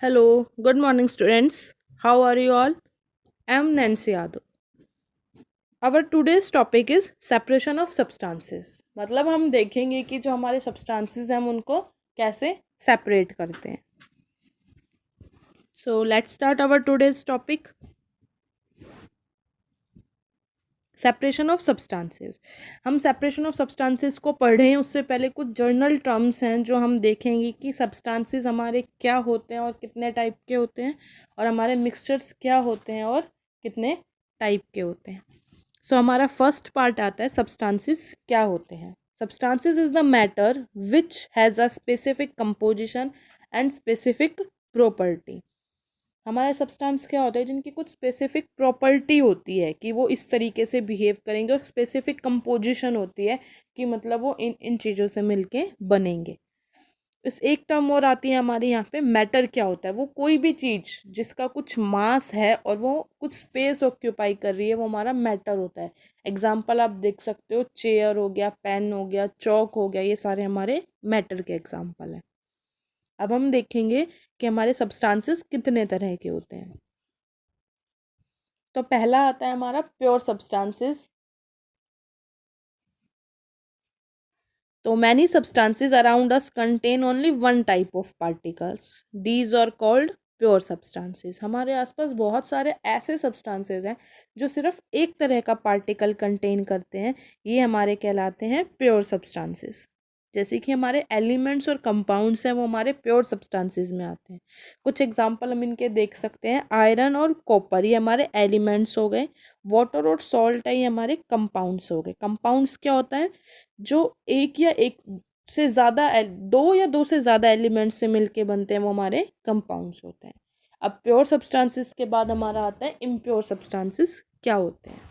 Hello, good morning, students. How are you all? I am Nancy Yadav. Our today's topic is separation of substances. मतलब हम देखेंगे कि जो हमारे substances हैं हम उनको कैसे separate करते हैं. So let's start our today's topic. Separation of substances. हम सेपरेशन ऑफ सब्सटेंसेस को पढ़ें उससे पहले कुछ जर्नल टर्म्स हैं जो हम देखेंगे कि सब्सटेंसेस हमारे क्या होते हैं और कितने टाइप के होते हैं, और हमारे मिक्सचर्स क्या होते हैं और कितने टाइप के होते हैं. सो हमारा फर्स्ट पार्ट आता है सब्सटेंसेस क्या होते हैं. Substances is the matter which has a specific composition and specific property. हमारे सब्सटेंस क्या होता है जिनकी कुछ स्पेसिफिक प्रॉपर्टी होती है कि वो इस तरीके से बिहेव करेंगे, और स्पेसिफिक कंपोजिशन होती है कि मतलब वो इन इन चीज़ों से मिलके बनेंगे. इस एक टर्म और आती है हमारे यहाँ पे मैटर क्या होता है. वो कोई भी चीज़ जिसका कुछ मास है और वो कुछ स्पेस ऑक्यूपाई कर रही है वो हमारा मैटर होता है. एग्जाम्पल आप देख सकते हो, चेयर हो गया, पेन हो गया, चौक हो गया, ये सारे हमारे मैटर के एग्जाम्पल हैं. अब हम देखेंगे कि हमारे सब्सटेंसेस कितने तरह के होते हैं. तो पहला आता है हमारा प्योर सब्सटेंसेस. तो many substances around us contain only one type of particles. These are called pure substances. हमारे आसपास बहुत सारे ऐसे सब्सटेंसेस हैं जो सिर्फ एक तरह का पार्टिकल कंटेन करते हैं. ये हमारे कहलाते हैं प्योर सब्सटेंसेस. जैसे कि हमारे एलिमेंट्स और कंपाउंड्स हैं वो हमारे प्योर सब्सटेंसेस में आते हैं. कुछ एग्जांपल हम इनके देख सकते हैं. आयरन और कॉपर ये हमारे एलिमेंट्स हो गए. वाटर और सॉल्ट है ये हमारे कंपाउंड्स हो गए. कंपाउंड्स क्या होता है, जो एक या एक से ज़्यादा दो या दो से ज़्यादा एलिमेंट्स से मिलके बनते हैं वो हमारे कंपाउंड्स होते हैं. अब प्योर सब्सटेंसेस के बाद हमारा आता है इम्प्योर सब्सटेंसेस क्या होते हैं.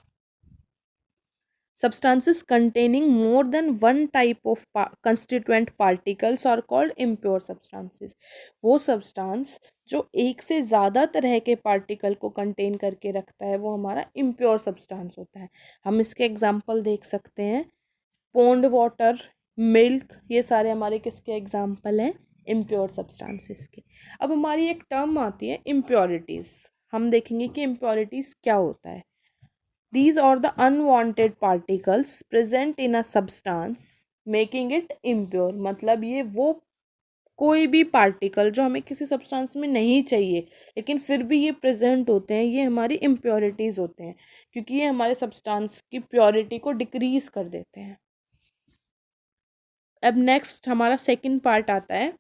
Substances containing more than one type of constituent particles are called impure substances. वो substance जो एक से ज़्यादा तरह के पार्टिकल को कंटेन करके रखता है वो हमारा impure substance होता है. हम इसके एग्जाम्पल देख सकते हैं. पॉन्ड वाटर, मिल्क, ये सारे हमारे किसके एग्जाम्पल हैं, impure substances के. अब हमारी एक टर्म आती है impurities. हम देखेंगे कि impurities क्या होता है. These are the unwanted particles present in a substance making it impure. मतलब ये वो कोई भी पार्टिकल जो हमें किसी सब्सटेंस में नहीं चाहिए लेकिन फिर भी ये प्रेजेंट होते हैं, ये हमारी इम्प्योरिटीज़ होते हैं क्योंकि ये हमारे सब्सटेंस की प्योरिटी को डिक्रीज कर देते हैं. अब नेक्स्ट हमारा सेकंड पार्ट आता है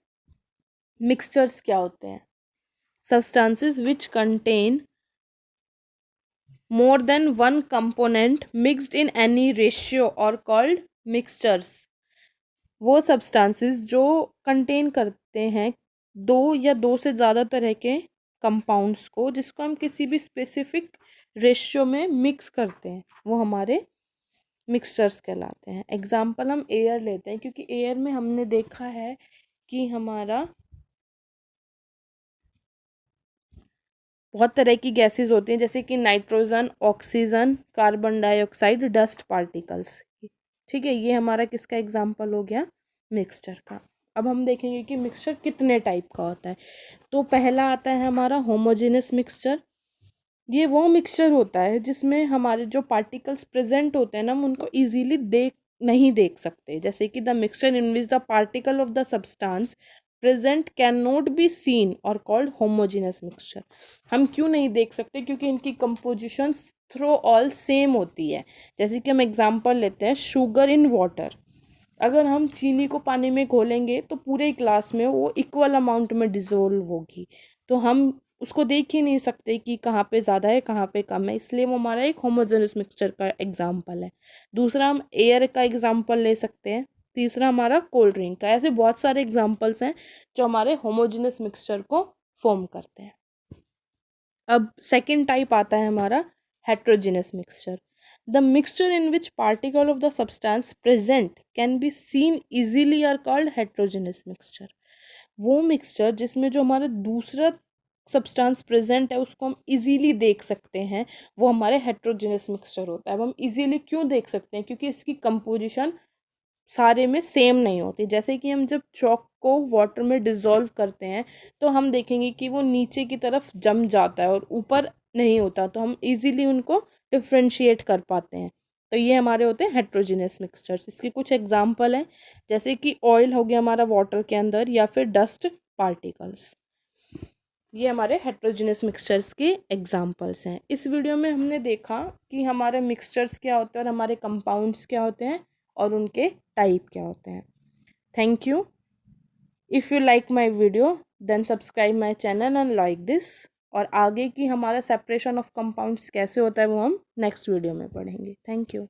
मिक्सचर्स क्या होते हैं. Substances which contain more than one component mixed in any ratio or called mixtures. वो सब्सटेंसेस जो कंटेन करते हैं दो या दो से ज़्यादा तरह के कंपाउंड्स को जिसको हम किसी भी स्पेसिफिक रेशियो में मिक्स करते हैं वो हमारे मिक्सचर्स कहलाते हैं. एग्जाम्पल हम एयर लेते हैं क्योंकि एयर में हमने देखा है कि हमारा बहुत तरह की गैसेस होती हैं जैसे कि nitrogen, oxygen, carbon dioxide, dust particles. ठीक है, ये हमारा किसका एग्जाम्पल हो गया, मिक्सचर का. अब हम देखेंगे कि मिक्सचर कितने टाइप का होता है. तो पहला आता है हमारा होमोजेनस मिक्सचर. ये वो मिक्सचर होता है जिसमें हमारे जो पार्टिकल्स प्रेजेंट होते हैं ना हम उनको इजीली नहीं देख सकते. जैसे कि the mixture in which the particle of the substance present can not be seen और कॉल्ड होमोजेनस मिक्सचर. हम क्यों नहीं देख सकते, क्योंकि इनकी कंपोजिशन थ्रो ऑल सेम होती है. जैसे कि हम एग्जांपल लेते हैं शुगर इन वाटर. अगर हम चीनी को पानी में घोलेंगे तो पूरे ग्लास में वो इक्वल अमाउंट में डिजोल्व होगी. तो हम उसको देख ही नहीं सकते कि कहाँ पे ज़्यादा है कहाँ पे कम है, इसलिए वो हमारा एक होमोजेनस मिक्सचर का एग्जांपल है. दूसरा हम एयर का एग्जांपल ले सकते हैं. तीसरा हमारा कोल्ड ड्रिंक का. ऐसे बहुत सारे एग्जांपल्स हैं जो हमारे होमोजेनस मिक्सचर को फॉर्म करते हैं. अब सेकेंड टाइप आता है हमारा heterogeneous mixture. The mixture in which particle of the substance present can be seen easily are called heterogeneous mixture. वो मिक्सचर जिसमें जो हमारा दूसरा सब्सटेंस प्रेजेंट है उसको हम इजीली देख सकते हैं वो हमारे हेट्रोजेनस मिक्सचर होता है. अब हम इजीली क्यों देख सकते हैं, क्योंकि इसकी कंपोजिशन सारे में सेम नहीं होती। जैसे कि हम जब चॉक को वाटर में डिज़ोल्व करते हैं तो हम देखेंगे कि वो नीचे की तरफ जम जाता है और ऊपर नहीं होता, तो हम इजीली उनको डिफ्रेंशिएट कर पाते हैं। तो ये हमारे होते हैं हेट्रोजीनियस मिक्सचर्स। इसके कुछ एग्जांपल हैं, जैसे कि ऑयल हो गया हमारा वाटर के अंदर, या फिर डस्ट पार्टिकल्स। ये हमारे हेट्रोजीनियस मिक्सचर्स के एग्जांपल्स हैं। इस वीडियो में हमने देखा कि हमारे मिक्सचर्स क्या होते हैं और हमारे कंपाउंड्स क्या होते हैं और उनके टाइप क्या होते हैं। Thank you. If you like my video then subscribe my channel and like this. और आगे की हमारा सेपरेशन ऑफ कंपाउंड्स कैसे होता है वो हम नेक्स्ट वीडियो में पढ़ेंगे। Thank you.